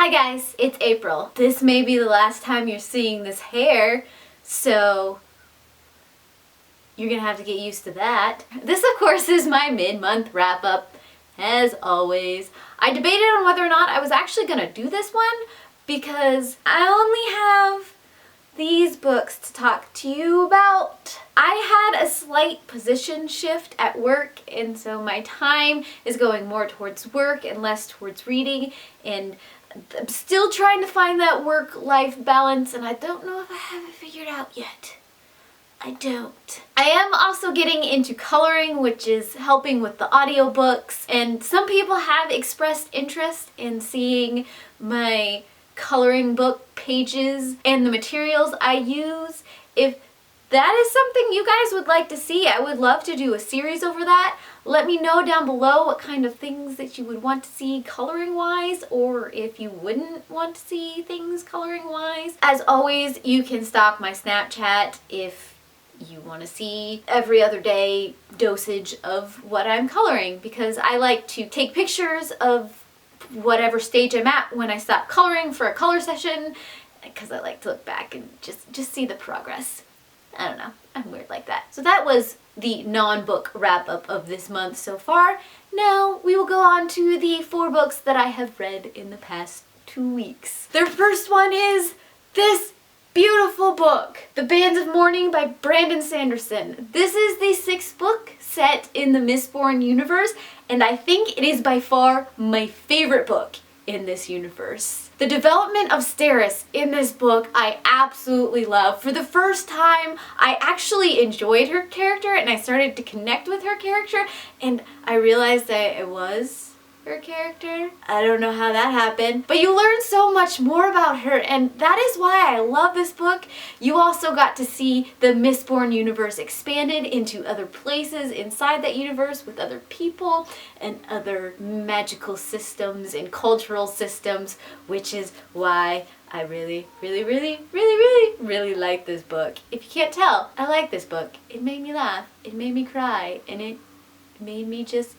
Hi guys, it's April. This may be the last time you're seeing this hair, so you're gonna have to get used to that. This of course is my mid-month wrap-up, as always. I debated on whether or not I was actually gonna do this one because I only have these books to talk to you about. I had a slight position shift at work, and so my time is going more towards work and less towards reading, and I'm still trying to find that work-life balance, and I don't know if I have it figured out yet. I don't. I am also getting into coloring, which is helping with the audiobooks, and some people have expressed interest in seeing my coloring book pages and the materials I use. If that is something you guys would like to see, I would love to do a series over that. Let me know down below what kind of things that you would want to see coloring wise, or if you wouldn't want to see things coloring wise. As always, you can stalk my Snapchat if you want to see every other day dosage of what I'm coloring, because I like to take pictures of whatever stage I'm at when I stop coloring for a color session, because I like to look back and just see the progress. I don't know, I'm weird like that. So that was the non-book wrap-up of this month so far. Now we will go on to the 4 books that I have read in the past 2 weeks. The first one is this beautiful book, The Bands of Mourning by Brandon Sanderson. This is the 6th book set in the Mistborn universe, and I think it is by far my favorite book in this universe. The development of Steris in this book I absolutely love. For the first time, I actually enjoyed her character and I started to connect with her character, and I realized that it was her character. I don't know how that happened, but you learn so much more about her, and that is why I love this book. You also got to see the Mistborn universe expanded into other places inside that universe with other people and other magical systems and cultural systems, which is why I really like this book. If you can't tell, I like this book. It made me laugh, it made me cry, and it made me just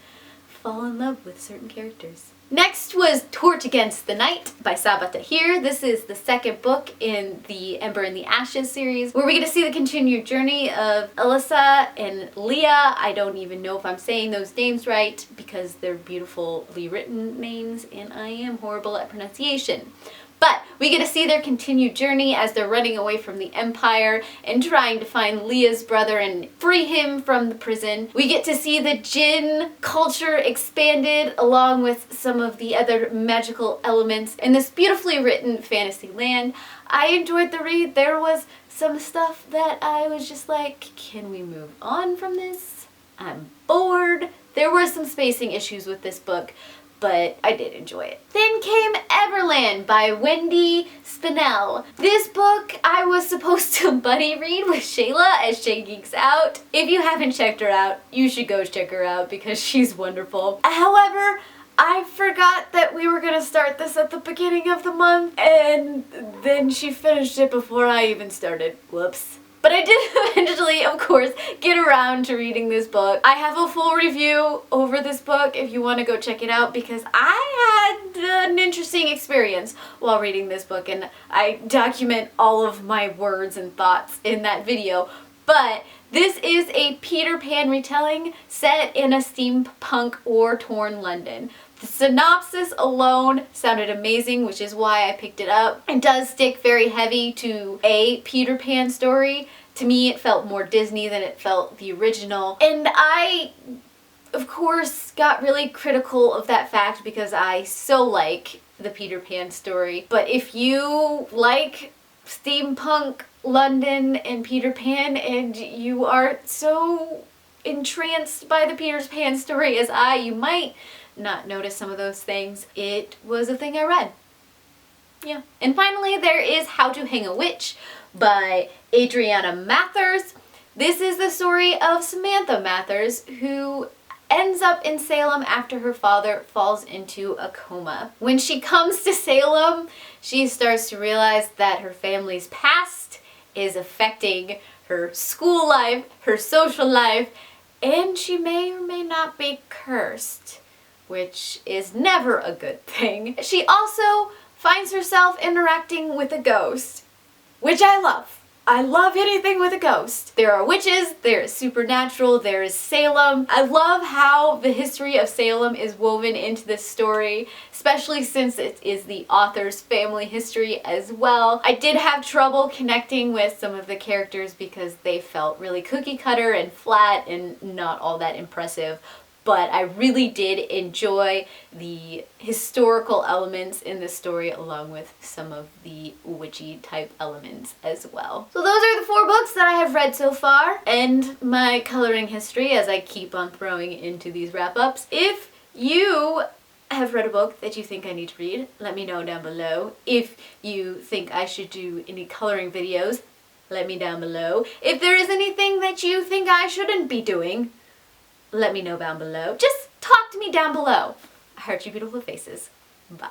fall in love with certain characters. Next was Torch Against the Night by Sabaa Tahir. This is the 2nd book in the Ember and the Ashes series, where we get to see the continued journey of Alyssa and Leah. I don't even know if I'm saying those names right because they're beautifully written names and I am horrible at pronunciation. But we get to see their continued journey as they're running away from the Empire and trying to find Leah's brother and free him from the prison. We get to see the Jinn culture expanded along with some of the other magical elements in this beautifully written fantasy land. I enjoyed the read. There was some stuff that I was just like, can we move on from this? I'm bored. There were some spacing issues with this book, but I did enjoy it. Then came Everland by Wendy Spinale. This book I was supposed to buddy read with Shala at Shaegeeksout. If you haven't checked her out, you should go check her out because she's wonderful. However, I forgot that we were gonna start this at the beginning of the month, and then she finished it before I even started. Whoops. But I did eventually, of course, get around to reading this book. I have a full review over this book if you want to go check it out, because I had an interesting experience while reading this book, and I document all of my words and thoughts in that video. But this is a Peter Pan retelling set in a steampunk war-torn London. The synopsis alone sounded amazing, which is why I picked it up. It does stick very heavy to a Peter Pan story. To me, it felt more Disney than it felt the original. And I, of course, got really critical of that fact because I so like the Peter Pan story. But if you like steampunk London and Peter Pan and you are so entranced by the Peter Pan story as I, you might not notice some of those things. It was a thing I read. Yeah. And finally, there is How to Hang a Witch by Adriana Mathers. This is the story of Samantha Mathers, who ends up in Salem after her father falls into a coma. When she comes to Salem, she starts to realize that her family's past is affecting her school life, her social life, and she may or may not be cursed, which is never a good thing. She also finds yourself interacting with a ghost, which I love. I love anything with a ghost. There are witches, there is supernatural, there is Salem. I love how the history of Salem is woven into this story, especially since it is the author's family history as well. I did have trouble connecting with some of the characters because they felt really cookie cutter and flat and not all that impressive. But I really did enjoy the historical elements in the story along with some of the witchy type elements as well. So those are the 4 books that I have read so far, and my coloring history as I keep on throwing into these wrap-ups. If you have read a book that you think I need to read, let me know down below. If you think I should do any coloring videos, let me down below. If there is anything that you think I shouldn't be doing, let me know down below. Just talk to me down below. I heart you beautiful faces. Bye.